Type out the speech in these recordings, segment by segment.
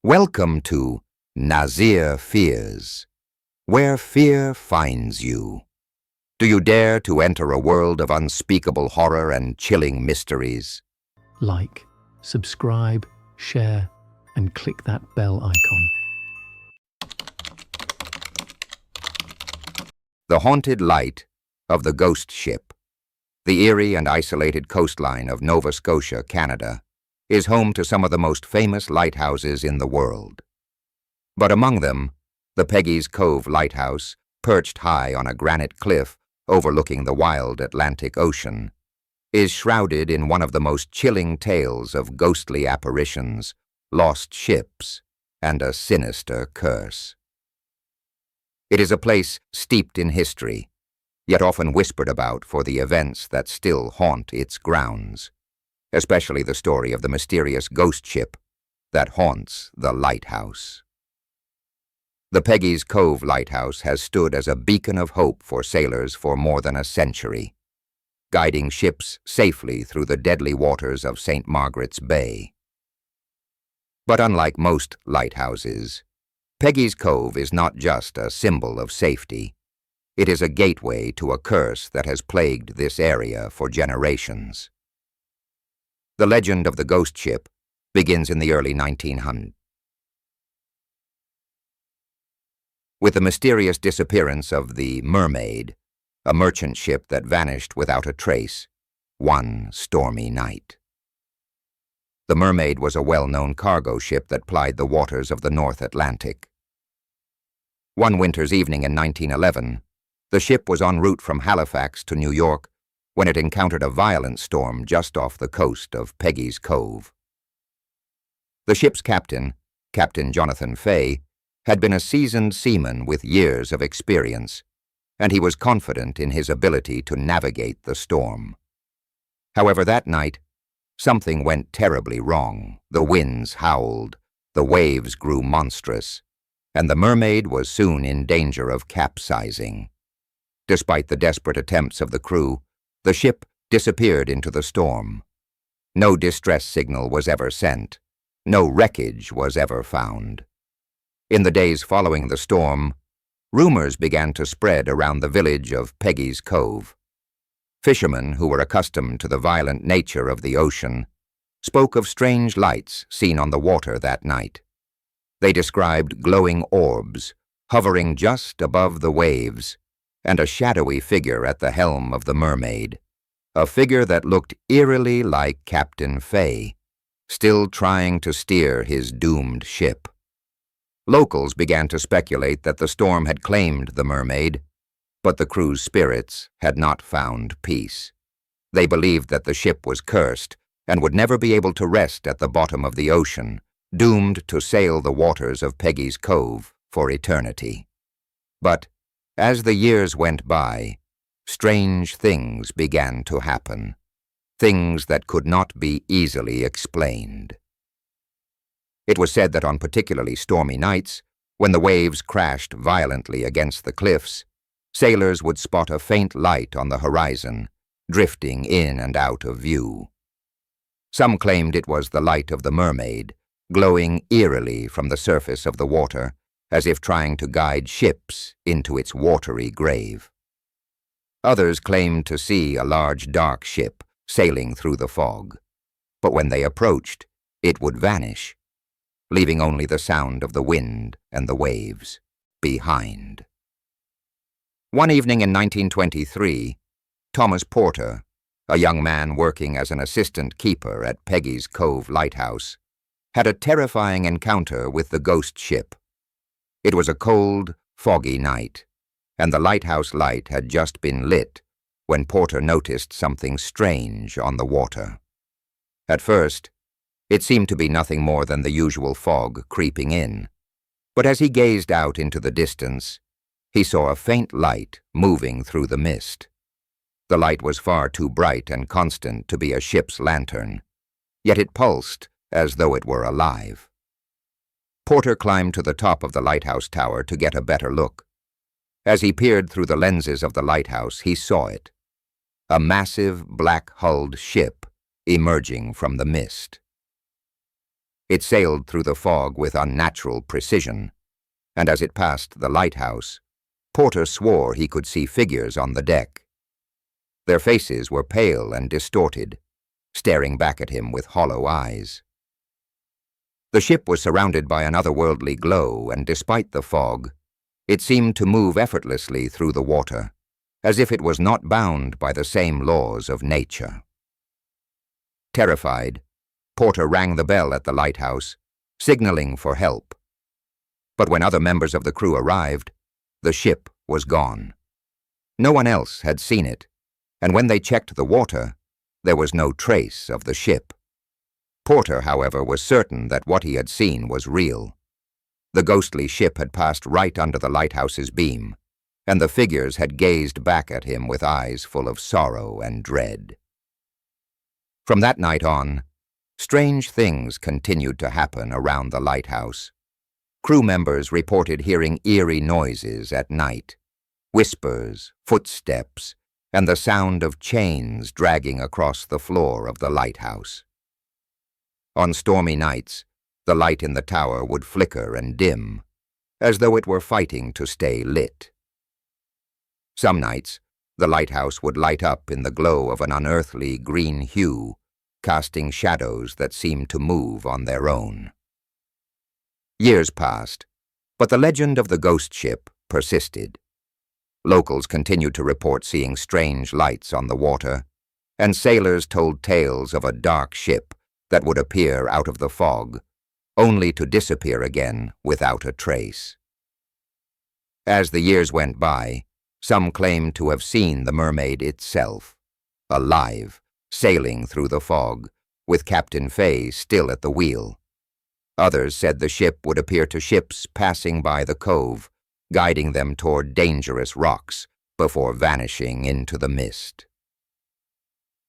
Welcome to Nazir Fears, where fear finds you. Do you dare to enter a world of unspeakable horror and chilling mysteries? Like, subscribe, share, and click that bell icon. The haunted light of the ghost ship, the eerie and isolated coastline of Nova Scotia, Canada, is home to some of the most famous lighthouses in the world. But among them, the Peggy's Cove Lighthouse, perched high on a granite cliff overlooking the wild Atlantic Ocean, is shrouded in one of the most chilling tales of ghostly apparitions, lost ships, and a sinister curse. It is a place steeped in history, yet often whispered about for the events that still haunt its grounds, especially the story of the mysterious ghost ship that haunts the lighthouse. The Peggy's Cove Lighthouse has stood as a beacon of hope for sailors for more than a century, guiding ships safely through the deadly waters of St. Margarets Bay. But unlike most lighthouses, Peggy's Cove is not just a symbol of safety. It is a gateway to a curse that has plagued this area for generations. The legend of the ghost ship begins in the early 1900s. With the mysterious disappearance of the Mermaid, a merchant ship that vanished without a trace, one stormy night. The Mermaid was a well-known cargo ship that plied the waters of the North Atlantic. One winter's evening in 1911, the ship was en route from Halifax to New York when it encountered a violent storm just off the coast of Peggy's Cove. The ship's captain, Captain Jonathan Fay, had been a seasoned seaman with years of experience, and he was confident in his ability to navigate the storm. However, that night, something went terribly wrong. The winds howled, the waves grew monstrous, and the Mermaid was soon in danger of capsizing. Despite the desperate attempts of the crew, the ship disappeared into the storm. No distress signal was ever sent. No wreckage was ever found. In the days following the storm, rumors began to spread around the village of Peggy's Cove. Fishermen who were accustomed to the violent nature of the ocean spoke of strange lights seen on the water that night. They described glowing orbs hovering just above the waves, and a shadowy figure at the helm of the Mermaid, a figure that looked eerily like Captain Fay, still trying to steer his doomed ship. Locals began to speculate that the storm had claimed the Mermaid, but the crew's spirits had not found peace. They believed that the ship was cursed and would never be able to rest at the bottom of the ocean, doomed to sail the waters of Peggy's Cove for eternity. But as the years went by, strange things began to happen, things that could not be easily explained. It was said that on particularly stormy nights, when the waves crashed violently against the cliffs, sailors would spot a faint light on the horizon, drifting in and out of view. Some claimed it was the light of the Mermaid, glowing eerily from the surface of the water, as if trying to guide ships into its watery grave. Others claimed to see a large dark ship sailing through the fog, but when they approached, it would vanish, leaving only the sound of the wind and the waves behind. One evening in 1923, Thomas Porter, a young man working as an assistant keeper at Peggy's Cove Lighthouse, had a terrifying encounter with the ghost ship. It was a cold, foggy night, and the lighthouse light had just been lit when Porter noticed something strange on the water. At first, it seemed to be nothing more than the usual fog creeping in, but as he gazed out into the distance, he saw a faint light moving through the mist. The light was far too bright and constant to be a ship's lantern, yet it pulsed as though it were alive. Porter climbed to the top of the lighthouse tower to get a better look. As he peered through the lenses of the lighthouse, he saw it, a massive black-hulled ship emerging from the mist. It sailed through the fog with unnatural precision, and as it passed the lighthouse, Porter swore he could see figures on the deck. Their faces were pale and distorted, staring back at him with hollow eyes. The ship was surrounded by an otherworldly glow, and despite the fog, it seemed to move effortlessly through the water, as if it was not bound by the same laws of nature. Terrified, Porter rang the bell at the lighthouse, signaling for help. But when other members of the crew arrived, the ship was gone. No one else had seen it, and when they checked the water, there was no trace of the ship. Porter, however, was certain that what he had seen was real. The ghostly ship had passed right under the lighthouse's beam, and the figures had gazed back at him with eyes full of sorrow and dread. From that night on, strange things continued to happen around the lighthouse. Crew members reported hearing eerie noises at night, whispers, footsteps, and the sound of chains dragging across the floor of the lighthouse. On stormy nights, the light in the tower would flicker and dim, as though it were fighting to stay lit. Some nights, the lighthouse would light up in the glow of an unearthly green hue, casting shadows that seemed to move on their own. Years passed, but the legend of the ghost ship persisted. Locals continued to report seeing strange lights on the water, and sailors told tales of a dark ship that would appear out of the fog, only to disappear again without a trace. As the years went by, some claimed to have seen the mermaid itself, alive, sailing through the fog, with Captain Fay still at the wheel. Others said the ship would appear to ships passing by the cove, guiding them toward dangerous rocks before vanishing into the mist.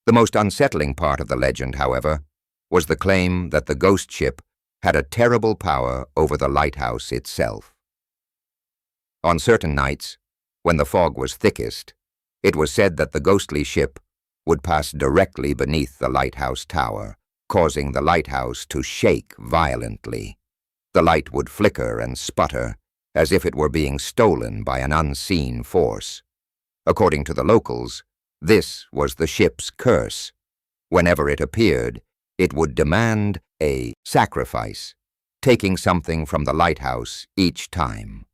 The most unsettling part of the legend, however, was the claim that the ghost ship had a terrible power over the lighthouse itself. On certain nights, when the fog was thickest, it was said that the ghostly ship would pass directly beneath the lighthouse tower, causing the lighthouse to shake violently. The light would flicker and sputter, as if it were being stolen by an unseen force. According to the locals, this was the ship's curse. Whenever it appeared, it would demand a sacrifice, taking something from the lighthouse each time.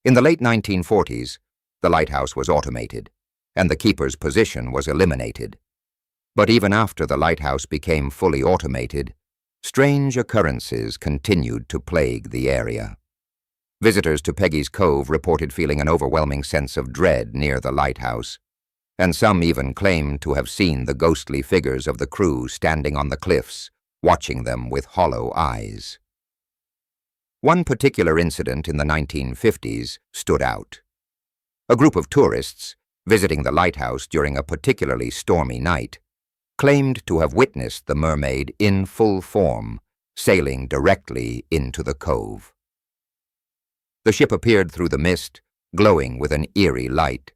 In the late 1940s, the lighthouse was automated, and the keeper's position was eliminated. But even after the lighthouse became fully automated, strange occurrences continued to plague the area. Visitors to Peggy's Cove reported feeling an overwhelming sense of dread near the lighthouse, and some even claimed to have seen the ghostly figures of the crew standing on the cliffs, watching them with hollow eyes. One particular incident in the 1950s stood out. A group of tourists, visiting the lighthouse during a particularly stormy night, claimed to have witnessed the mermaid in full form, sailing directly into the cove. The ship appeared through the mist, glowing with an eerie light,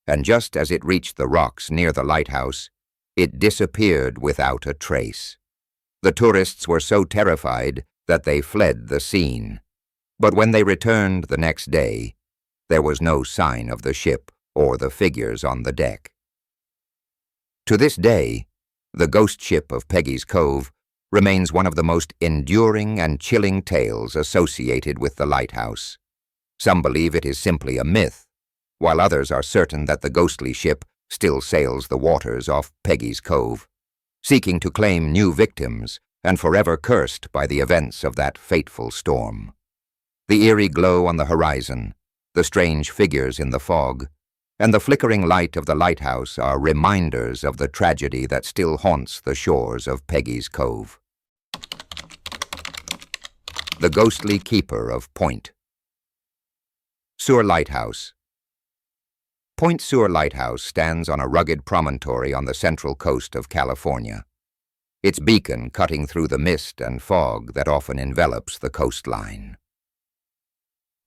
and just as it reached the rocks near the lighthouse, it disappeared without a trace. The tourists were so terrified that they fled the scene, but when they returned the next day, there was no sign of the ship or the figures on the deck. To this day, the ghost ship of Peggy's Cove remains one of the most enduring and chilling tales associated with the lighthouse. Some believe it is simply a myth, while others are certain that the ghostly ship still sails the waters off Peggy's Cove, seeking to claim new victims and forever cursed by the events of that fateful storm. The eerie glow on the horizon, the strange figures in the fog, and the flickering light of the lighthouse are reminders of the tragedy that still haunts the shores of Peggy's Cove. The ghostly keeper of Point. Sur Lighthouse. Point Sur Lighthouse stands on a rugged promontory on the central coast of California, its beacon cutting through the mist and fog that often envelops the coastline.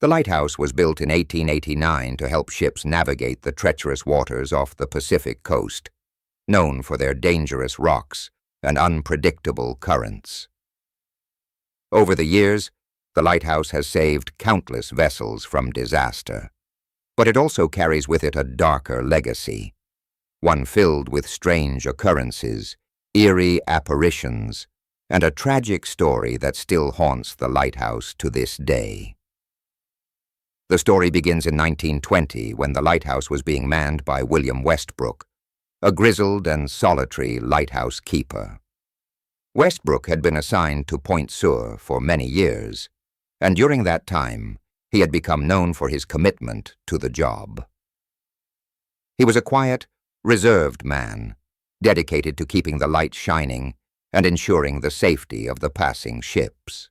The lighthouse was built in 1889 to help ships navigate the treacherous waters off the Pacific coast, known for their dangerous rocks and unpredictable currents. Over the years, the lighthouse has saved countless vessels from disaster. But it also carries with it a darker legacy, one filled with strange occurrences, eerie apparitions, and a tragic story that still haunts the lighthouse to this day. The story begins in 1920 when the lighthouse was being manned by William Westbrook, a grizzled and solitary lighthouse keeper. Westbrook had been assigned to Point Sur for many years, and during that time, he had become known for his commitment to the job. He was a quiet, reserved man, dedicated to keeping the light shining and ensuring the safety of the passing ships.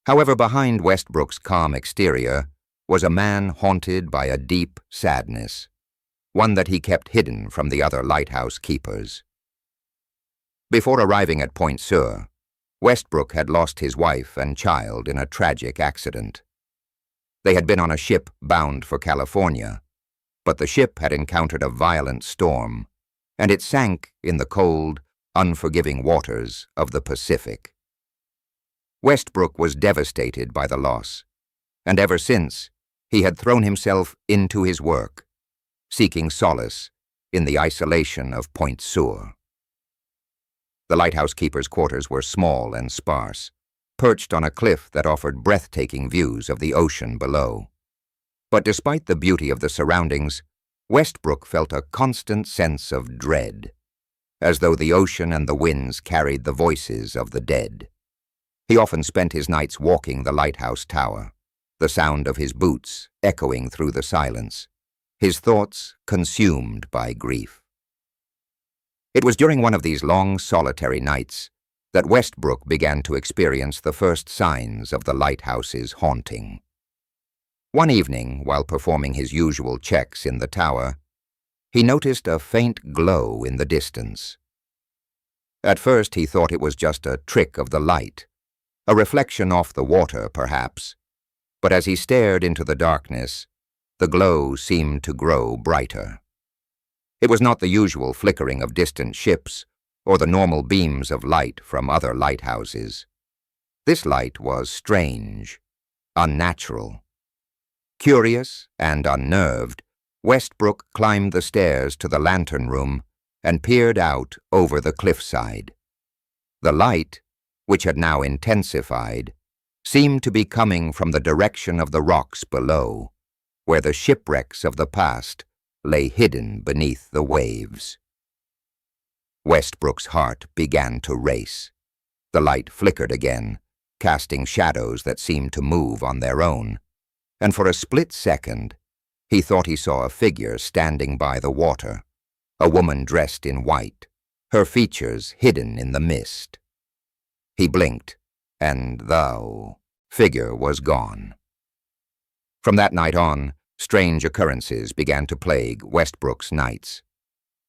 However, behind Westbrook's calm exterior was a man haunted by a deep sadness, one that he kept hidden from the other lighthouse keepers. Before arriving at Point Sur, Westbrook had lost his wife and child in a tragic accident. They had been on a ship bound for California, but the ship had encountered a violent storm, and it sank in the cold, unforgiving waters of the Pacific. Westbrook was devastated by the loss, and ever since, he had thrown himself into his work, seeking solace in the isolation of Point Sur. The lighthouse keeper's quarters were small and sparse, perched on a cliff that offered breathtaking views of the ocean below. But despite the beauty of the surroundings, Westbrook felt a constant sense of dread, as though the ocean and the winds carried the voices of the dead. He often spent his nights walking the lighthouse tower, the sound of his boots echoing through the silence, his thoughts consumed by grief. It was during one of these long, solitary nights that Westbrook began to experience the first signs of the lighthouse's haunting. One evening, while performing his usual checks in the tower, he noticed a faint glow in the distance. At first, he thought it was just a trick of the light, a reflection off the water, perhaps, but as he stared into the darkness, the glow seemed to grow brighter. It was not the usual flickering of distant ships or the normal beams of light from other lighthouses. This light was strange, unnatural. Curious and unnerved, Westbrook climbed the stairs to the lantern room and peered out over the cliffside. The light, which had now intensified, seemed to be coming from the direction of the rocks below, where the shipwrecks of the past lay hidden beneath the waves. Westbrook's heart began to race. The light flickered again, casting shadows that seemed to move on their own, and for a split second, he thought he saw a figure standing by the water, a woman dressed in white, her features hidden in the mist. He blinked, and the figure was gone. From that night on, strange occurrences began to plague Westbrook's nights.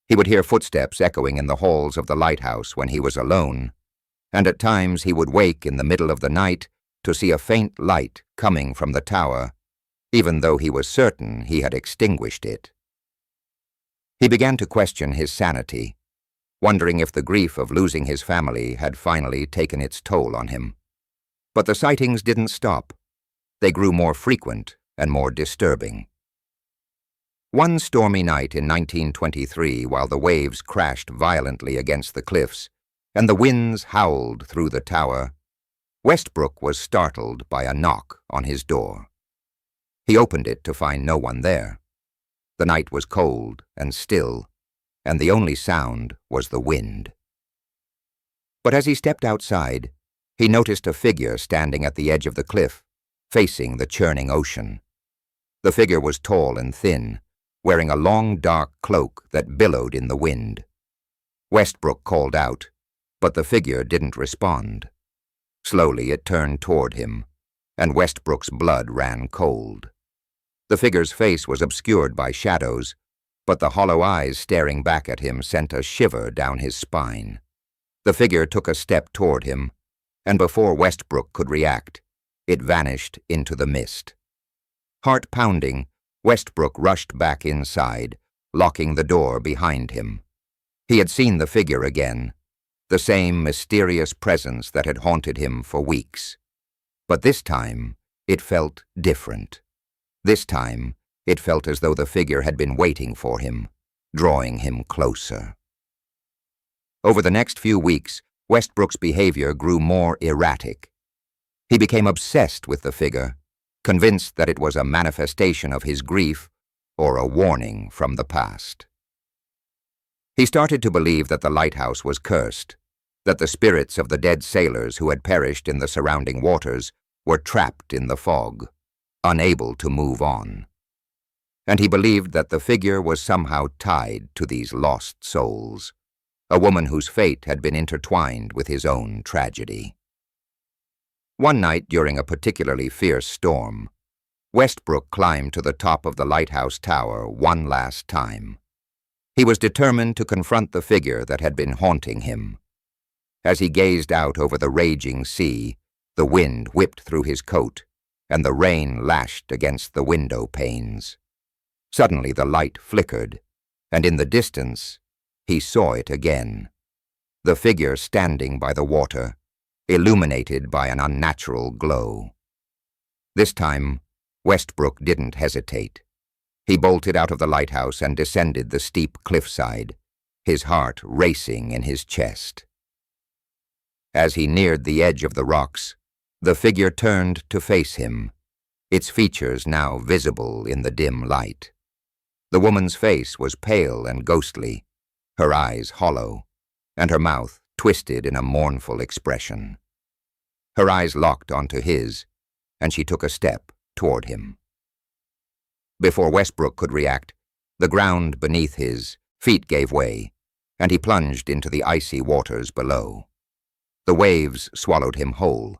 He would hear footsteps echoing in the halls of the lighthouse when he was alone, and at times he would wake in the middle of the night to see a faint light coming from the tower, even though he was certain he had extinguished it. He began to question his sanity, wondering if the grief of losing his family had finally taken its toll on him. But the sightings didn't stop. They grew more frequent and more disturbing. One stormy night in 1923, while the waves crashed violently against the cliffs and the winds howled through the tower, Westbrook was startled by a knock on his door. He opened it to find no one there. The night was cold and still, and the only sound was the wind. But as he stepped outside, he noticed a figure standing at the edge of the cliff, facing the churning ocean. The figure was tall and thin, wearing a long, dark cloak that billowed in the wind. Westbrook called out, but the figure didn't respond. Slowly it turned toward him, and Westbrook's blood ran cold. The figure's face was obscured by shadows, but the hollow eyes staring back at him sent a shiver down his spine. The figure took a step toward him, and before Westbrook could react, it vanished into the mist. Heart pounding, Westbrook rushed back inside, locking the door behind him. He had seen the figure again, the same mysterious presence that had haunted him for weeks. But this time, it felt different. This time, it felt as though the figure had been waiting for him, drawing him closer. Over the next few weeks, Westbrook's behavior grew more erratic. He became obsessed with the figure, convinced that it was a manifestation of his grief or a warning from the past. He started to believe that the lighthouse was cursed, that the spirits of the dead sailors who had perished in the surrounding waters were trapped in the fog, unable to move on. And he believed that the figure was somehow tied to these lost souls, a woman whose fate had been intertwined with his own tragedy. One night during a particularly fierce storm, Westbrook climbed to the top of the lighthouse tower one last time. He was determined to confront the figure that had been haunting him. As he gazed out over the raging sea, the wind whipped through his coat, and the rain lashed against the window panes. Suddenly the light flickered, and in the distance, he saw it again. The figure standing by the water, illuminated by an unnatural glow. This time, Westbrook didn't hesitate. He bolted out of the lighthouse and descended the steep cliffside, his heart racing in his chest. As he neared the edge of the rocks, the figure turned to face him, its features now visible in the dim light. The woman's face was pale and ghostly, her eyes hollow, and her mouth twisted in a mournful expression. Her eyes locked onto his, and she took a step toward him. Before Westbrook could react, the ground beneath his feet gave way, and he plunged into the icy waters below. The waves swallowed him whole,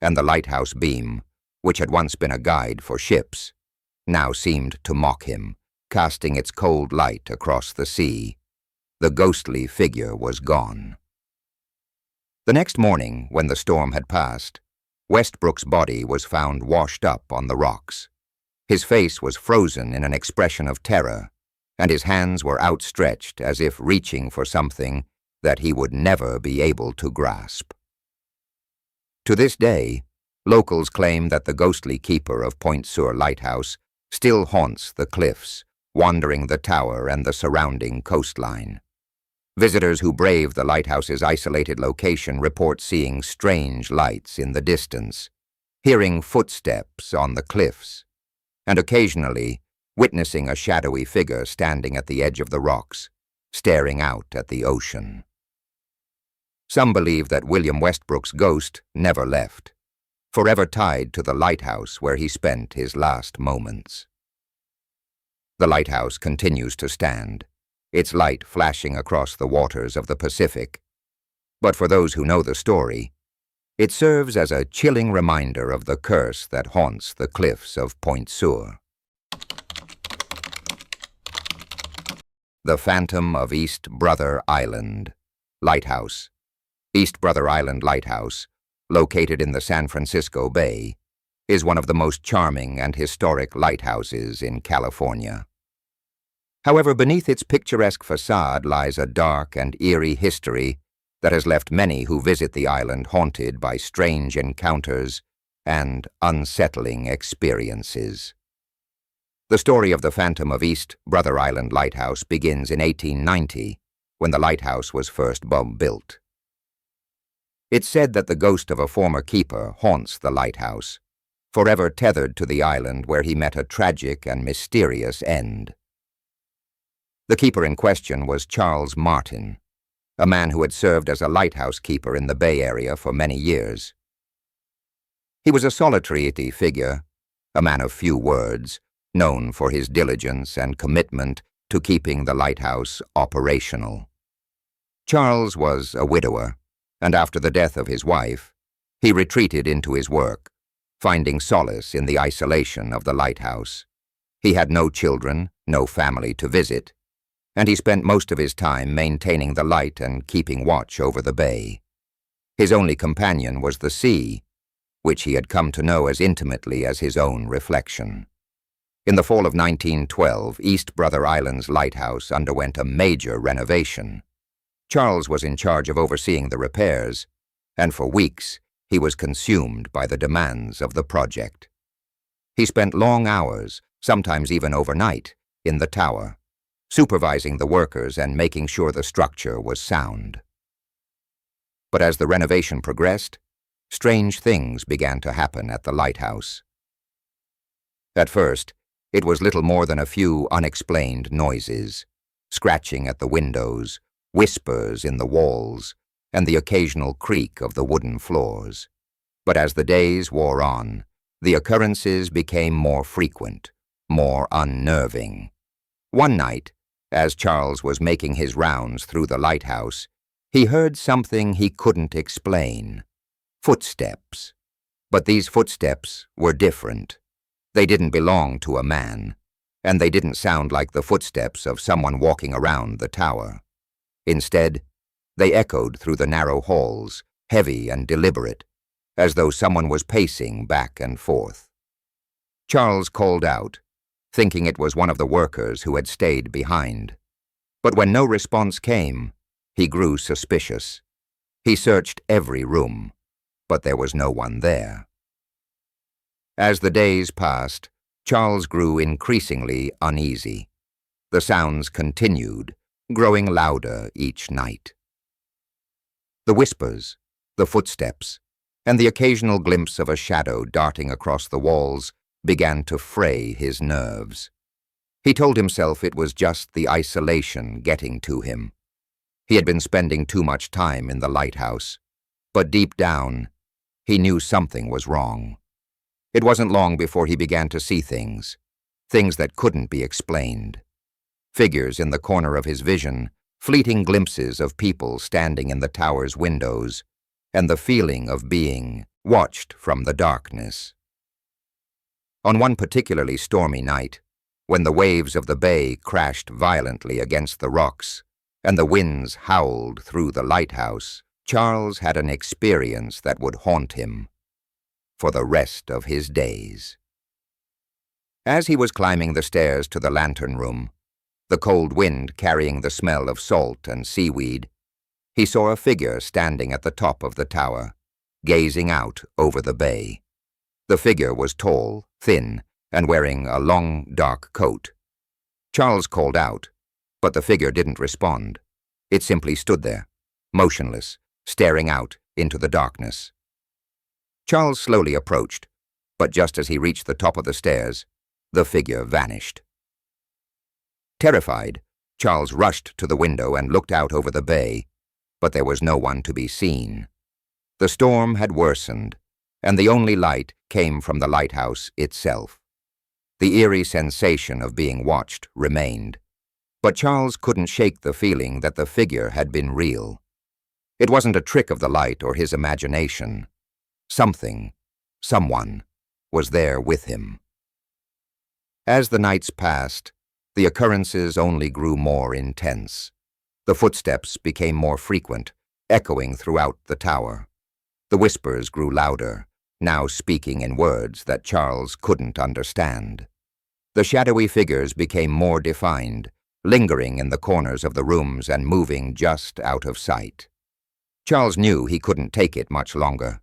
and the lighthouse beam, which had once been a guide for ships, now seemed to mock him, casting its cold light across the sea. The ghostly figure was gone. The next morning, when the storm had passed, Westbrook's body was found washed up on the rocks. His face was frozen in an expression of terror, and his hands were outstretched as if reaching for something that he would never be able to grasp. To this day, locals claim that the ghostly keeper of Point Sur Lighthouse still haunts the cliffs, wandering the tower and the surrounding coastline. Visitors who brave the lighthouse's isolated location report seeing strange lights in the distance, hearing footsteps on the cliffs, and occasionally witnessing a shadowy figure standing at the edge of the rocks, staring out at the ocean. Some believe that William Westbrook's ghost never left, forever tied to the lighthouse where he spent his last moments. The lighthouse continues to stand, its light flashing across the waters of the Pacific. But for those who know the story, it serves as a chilling reminder of the curse that haunts the cliffs of Point Sur. The Phantom of East Brother Island Lighthouse. East Brother Island Lighthouse, located in the San Francisco Bay, is one of the most charming and historic lighthouses in California. However, beneath its picturesque facade lies a dark and eerie history that has left many who visit the island haunted by strange encounters and unsettling experiences. The story of the Phantom of East Brother Island Lighthouse begins in 1890, when the lighthouse was first built. It's said that the ghost of a former keeper haunts the lighthouse, forever tethered to the island where he met a tragic and mysterious end. The keeper in question was Charles Martin, a man who had served as a lighthouse keeper in the Bay Area for many years. He was a solitary figure, a man of few words, known for his diligence and commitment to keeping the lighthouse operational. Charles was a widower, and after the death of his wife, he retreated into his work, finding solace in the isolation of the lighthouse. He had no children, no family to visit, and he spent most of his time maintaining the light and keeping watch over the bay. His only companion was the sea, which he had come to know as intimately as his own reflection. In the fall of 1912, East Brother Island's lighthouse underwent a major renovation. Charles was in charge of overseeing the repairs, and for weeks he was consumed by the demands of the project. He spent long hours, sometimes even overnight, in the tower, supervising the workers and making sure the structure was sound. But as the renovation progressed, strange things began to happen at the lighthouse. At first, it was little more than a few unexplained noises, scratching at the windows, whispers in the walls, and the occasional creak of the wooden floors. But as the days wore on, the occurrences became more frequent, more unnerving. One night, as Charles was making his rounds through the lighthouse, he heard something he couldn't explain. Footsteps. But these footsteps were different. They didn't belong to a man, and they didn't sound like the footsteps of someone walking around the tower. Instead, they echoed through the narrow halls, heavy and deliberate, as though someone was pacing back and forth. Charles called out, thinking it was one of the workers who had stayed behind. But when no response came, he grew suspicious. He searched every room, but there was no one there. As the days passed, Charles grew increasingly uneasy. The sounds continued, growing louder each night. The whispers, the footsteps, and the occasional glimpse of a shadow darting across the walls began to fray his nerves. He told himself it was just the isolation getting to him. He had been spending too much time in the lighthouse, but deep down, he knew something was wrong. It wasn't long before he began to see things that couldn't be explained. Figures in the corner of his vision, fleeting glimpses of people standing in the tower's windows, and the feeling of being watched from the darkness. On one particularly stormy night, when the waves of the bay crashed violently against the rocks and the winds howled through the lighthouse, Charles had an experience that would haunt him for the rest of his days. As he was climbing the stairs to the lantern room, the cold wind carrying the smell of salt and seaweed, he saw a figure standing at the top of the tower, gazing out over the bay. The figure was tall, thin, and wearing a long, dark coat. Charles called out, but the figure didn't respond. It simply stood there, motionless, staring out into the darkness. Charles slowly approached, but just as he reached the top of the stairs, the figure vanished. Terrified, Charles rushed to the window and looked out over the bay, but there was no one to be seen. The storm had worsened, and the only light came from the lighthouse itself. The eerie sensation of being watched remained, but Charles couldn't shake the feeling that the figure had been real. It wasn't a trick of the light or his imagination. Something, someone, was there with him. As the nights passed, the occurrences only grew more intense. The footsteps became more frequent, echoing throughout the tower. The whispers grew louder, now speaking in words that Charles couldn't understand. The shadowy figures became more defined, lingering in the corners of the rooms and moving just out of sight. Charles knew he couldn't take it much longer.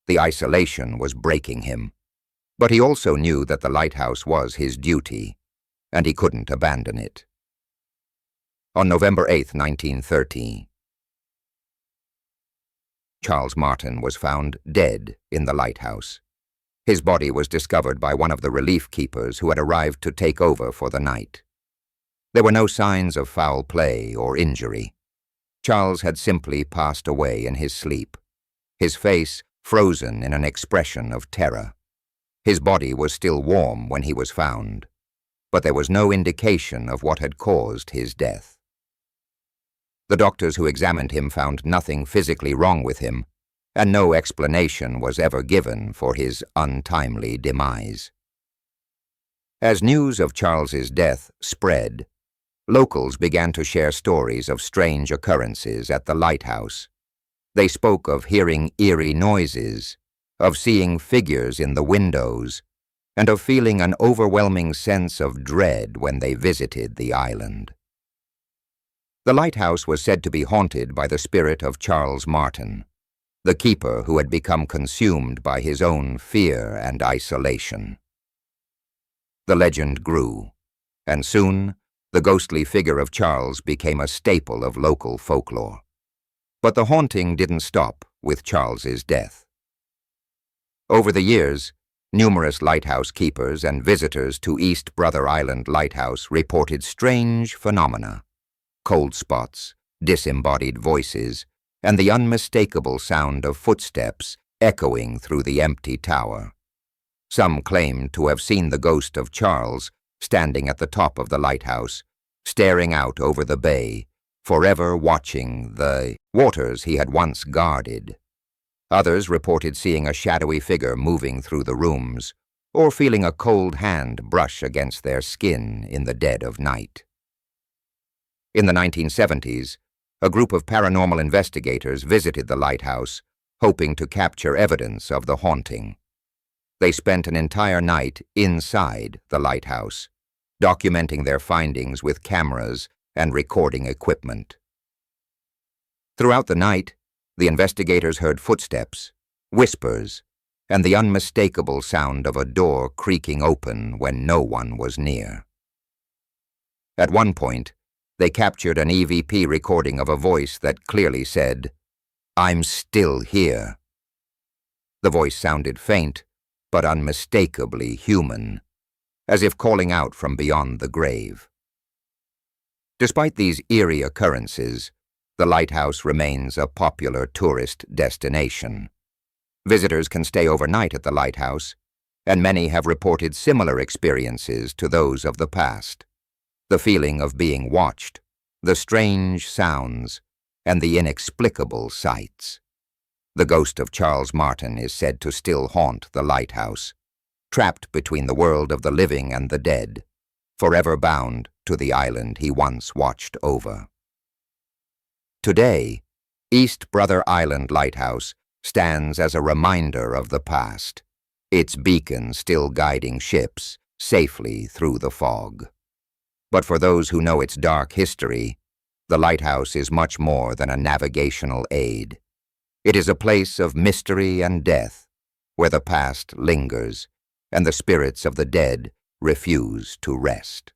The isolation was breaking him. But he also knew that the lighthouse was his duty, and he couldn't abandon it. On November 8, 1930, Charles Martin was found dead in the lighthouse. His body was discovered by one of the relief keepers who had arrived to take over for the night. There were no signs of foul play or injury. Charles had simply passed away in his sleep, his face frozen in an expression of terror. His body was still warm when he was found, but there was no indication of what had caused his death. The doctors who examined him found nothing physically wrong with him, and no explanation was ever given for his untimely demise. As news of Charles's death spread, locals began to share stories of strange occurrences at the lighthouse. They spoke of hearing eerie noises, of seeing figures in the windows, and of feeling an overwhelming sense of dread when they visited the island. The lighthouse was said to be haunted by the spirit of Charles Martin, the keeper who had become consumed by his own fear and isolation. The legend grew, and soon the ghostly figure of Charles became a staple of local folklore. But the haunting didn't stop with Charles's death. Over the years, numerous lighthouse keepers and visitors to East Brother Island Lighthouse reported strange phenomena: cold spots, disembodied voices, and the unmistakable sound of footsteps echoing through the empty tower. Some claimed to have seen the ghost of Charles standing at the top of the lighthouse, staring out over the bay, forever watching the waters he had once guarded. Others reported seeing a shadowy figure moving through the rooms, or feeling a cold hand brush against their skin in the dead of night. In the 1970s, a group of paranormal investigators visited the lighthouse, hoping to capture evidence of the haunting. They spent an entire night inside the lighthouse, documenting their findings with cameras and recording equipment. Throughout the night, the investigators heard footsteps, whispers, and the unmistakable sound of a door creaking open when no one was near. At one point, they captured an EVP recording of a voice that clearly said, "I'm still here." The voice sounded faint, but unmistakably human, as if calling out from beyond the grave. Despite these eerie occurrences, the lighthouse remains a popular tourist destination. Visitors can stay overnight at the lighthouse, and many have reported similar experiences to those of the past: the feeling of being watched, the strange sounds, and the inexplicable sights. The ghost of Charles Martin is said to still haunt the lighthouse, trapped between the world of the living and the dead, forever bound to the island he once watched over. Today, East Brother Island Lighthouse stands as a reminder of the past, its beacon still guiding ships safely through the fog. But for those who know its dark history, the lighthouse is much more than a navigational aid. It is a place of mystery and death, where the past lingers and the spirits of the dead refuse to rest.